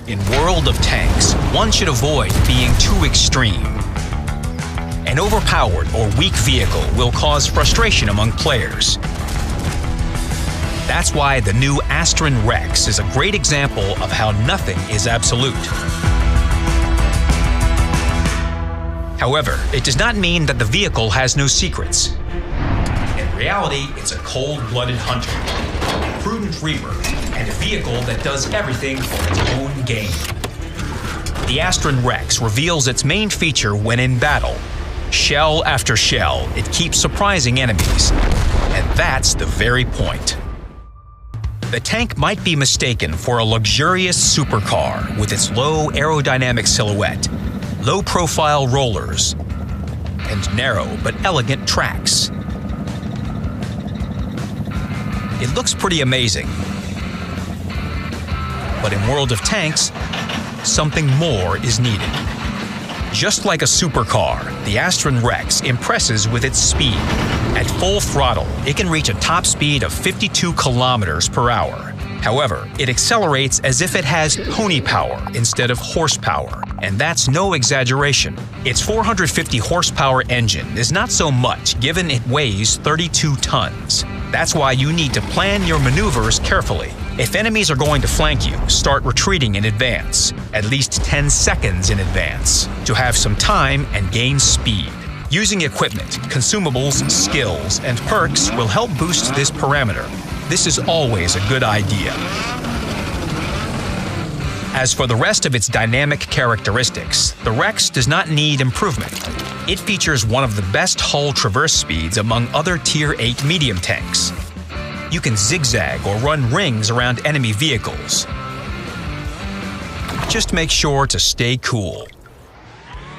In World of Tanks, one should avoid being too extreme. An overpowered or weak vehicle will cause frustration among players. That's why the new Astron Rex is a great example of how nothing is absolute. However, it does not mean that the vehicle has no secrets. In reality, it's a cold-blooded hunter, a prudent reaper, and a vehicle that does everything for its own gain. The Astron Rex reveals its main feature when in battle. Shell after shell, it keeps surprising enemies. And that's the very point. The tank might be mistaken for a luxurious supercar with its low aerodynamic silhouette, low-profile rollers, and narrow but elegant tracks. It looks pretty amazing. But in World of Tanks, something more is needed. Just like a supercar, the Astron Rex impresses with its speed. At full throttle, it can reach a top speed of 52 kilometers per hour. However, it accelerates as if it has pony power instead of horsepower, and that's no exaggeration. Its 450 horsepower engine is not so much given it weighs 32 tons. That's why you need to plan your maneuvers carefully. If enemies are going to flank you, start retreating in advance, at least 10 seconds in advance, to have some time and gain speed. Using equipment, consumables, skills, and perks will help boost this parameter. This is always a good idea. As for the rest of its dynamic characteristics, the Rex does not need improvement. It features one of the best hull traverse speeds among other Tier 8 medium tanks. You can zigzag or run rings around enemy vehicles. Just make sure to stay cool.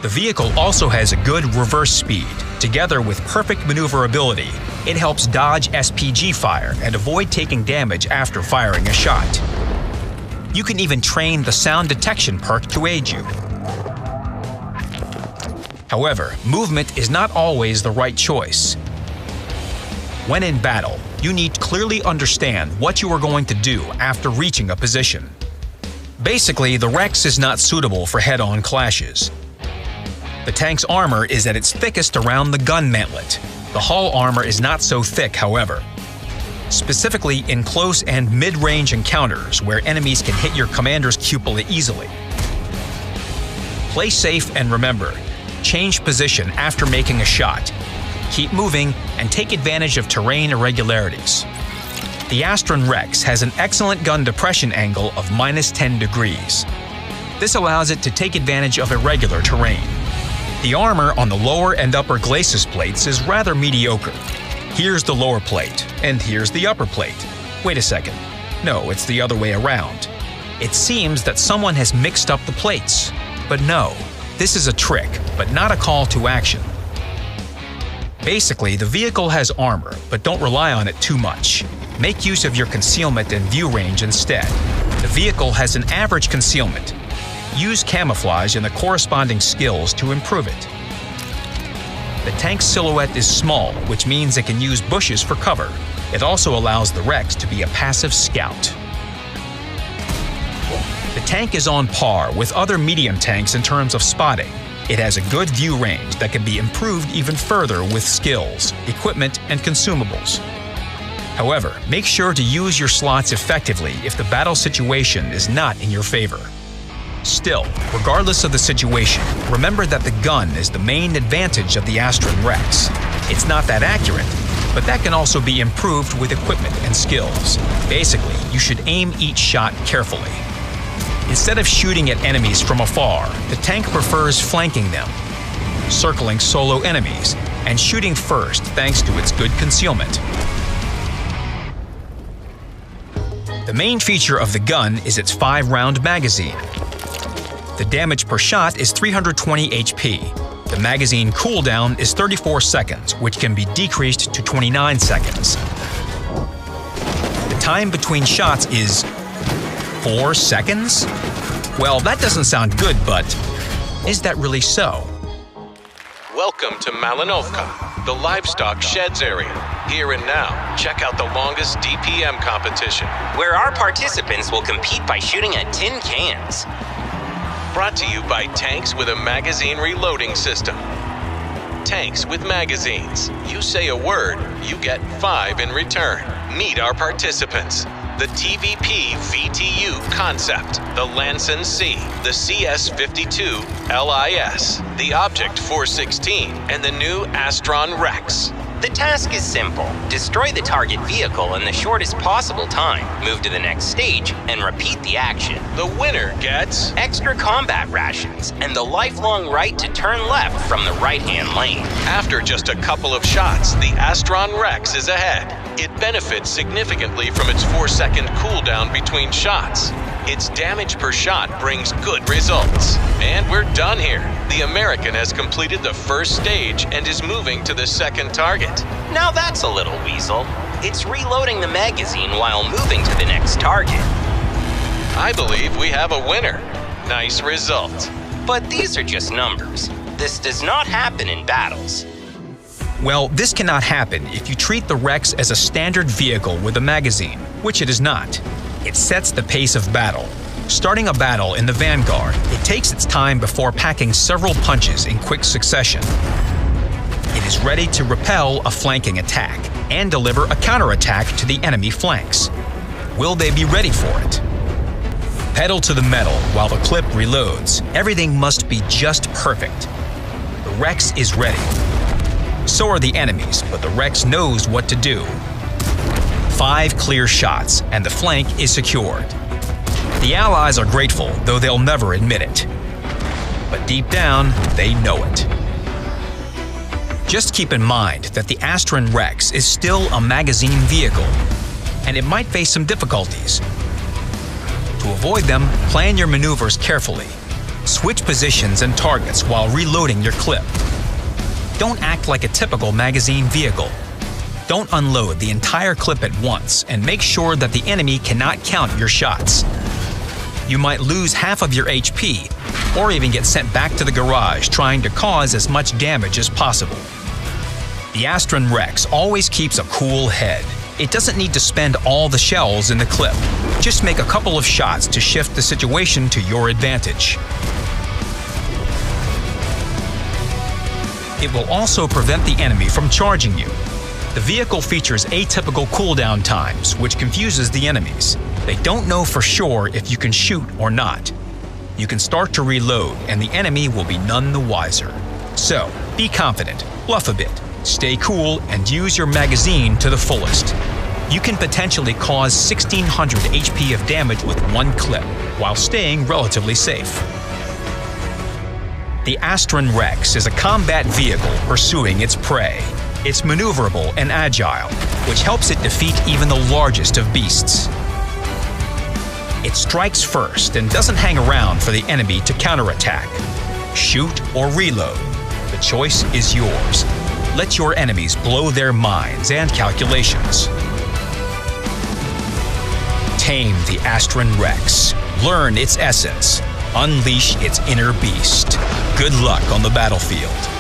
The vehicle also has a good reverse speed. Together with perfect maneuverability, it helps dodge SPG fire and avoid taking damage after firing a shot. You can even train the sound detection perk to aid you. However, movement is not always the right choice. When in battle, you need to clearly understand what you are going to do after reaching a position. Basically, the Rex is not suitable for head-on clashes. The tank's armor is at its thickest around the gun mantlet. The hull armor is not so thick, however. Specifically in close and mid-range encounters where enemies can hit your commander's cupola easily. Play safe and remember, change position after making a shot. Keep moving and take advantage of terrain irregularities. The Astron Rex has an excellent gun depression angle of -10 degrees. This allows it to take advantage of irregular terrain. The armor on the lower and upper glacis plates is rather mediocre. Here's the lower plate, and here's the upper plate. Wait a second. No, it's the other way around. It seems that someone has mixed up the plates. But no, this is a trick, but not a call to action. Basically, the vehicle has armor, but don't rely on it too much. Make use of your concealment and view range instead. The vehicle has an average concealment. Use camouflage and the corresponding skills to improve it. The tank's silhouette is small, which means it can use bushes for cover. It also allows the Rex to be a passive scout. The tank is on par with other medium tanks in terms of spotting. It has a good view range that can be improved even further with skills, equipment, and consumables. However, make sure to use your slots effectively if the battle situation is not in your favor. Still, regardless of the situation, remember that the gun is the main advantage of the Astron Rex. It's not that accurate, but that can also be improved with equipment and skills. Basically, you should aim each shot carefully. Instead of shooting at enemies from afar, the tank prefers flanking them, circling solo enemies, and shooting first thanks to its good concealment. The main feature of the gun is its 5-round magazine. The damage per shot is 320 HP. The magazine cooldown is 34 seconds, which can be decreased to 29 seconds. The time between shots is 4 seconds? Well, that doesn't sound good, but is that really so? Welcome to Malinovka, the livestock sheds area. Here and now, check out the longest DPM competition. where our participants will compete by shooting at tin cans. Brought to you by Tanks with a magazine reloading system. Tanks with magazines. You say a word, you get 5 in return. Meet our participants. The TVP VTU Concept, the Lanson C, the CS-52 LIS, the Object 416, and the new Astron Rex. The task is simple. Destroy the target vehicle in the shortest possible time, move to the next stage, and repeat the action. The winner gets Extra combat rations, and the lifelong right to turn left from the right-hand lane. After just a couple of shots, the Astron Rex is ahead. It benefits significantly from its 4-second cooldown between shots. Its damage per shot brings good results. And we're done here. The American has completed the first stage and is moving to the second target. Now that's a little weasel. It's reloading the magazine while moving to the next target. I believe we have a winner. Nice result. But these are just numbers. This does not happen in battles. Well, this cannot happen if you treat the Rex as a standard vehicle with a magazine, which it is not. It sets the pace of battle. Starting a battle in the vanguard, it takes its time before packing several punches in quick succession. It is ready to repel a flanking attack and deliver a counterattack to the enemy flanks. Will they be ready for it? Pedal to the metal while the clip reloads. Everything must be just perfect. The Rex is ready. So are the enemies, but the Rex knows what to do. 5 clear shots, and the flank is secured. The Allies are grateful, though they'll never admit it. But deep down, they know it. Just keep in mind that the Astron Rex is still a magazine vehicle, and it might face some difficulties. To avoid them, plan your maneuvers carefully. Switch positions and targets while reloading your clip. Don't act like a typical magazine vehicle. Don't unload the entire clip at once, and make sure that the enemy cannot count your shots. You might lose half of your HP, or even get sent back to the garage trying to cause as much damage as possible. The Astron Rex always keeps a cool head. It doesn't need to spend all the shells in the clip. Just make a couple of shots to shift the situation to your advantage. It will also prevent the enemy from charging you. The vehicle features atypical cooldown times, which confuses the enemies. They don't know for sure if you can shoot or not. You can start to reload, and the enemy will be none the wiser. So, be confident, bluff a bit, stay cool, and use your magazine to the fullest. You can potentially cause 1600 HP of damage with one clip, while staying relatively safe. The Astron Rex is a combat vehicle pursuing its prey. It's maneuverable and agile, which helps it defeat even the largest of beasts. It strikes first and doesn't hang around for the enemy to counterattack. Shoot or reload. The choice is yours. Let your enemies blow their minds and calculations. Tame the Astron Rex. Learn its essence. Unleash its inner beast. Good luck on the battlefield.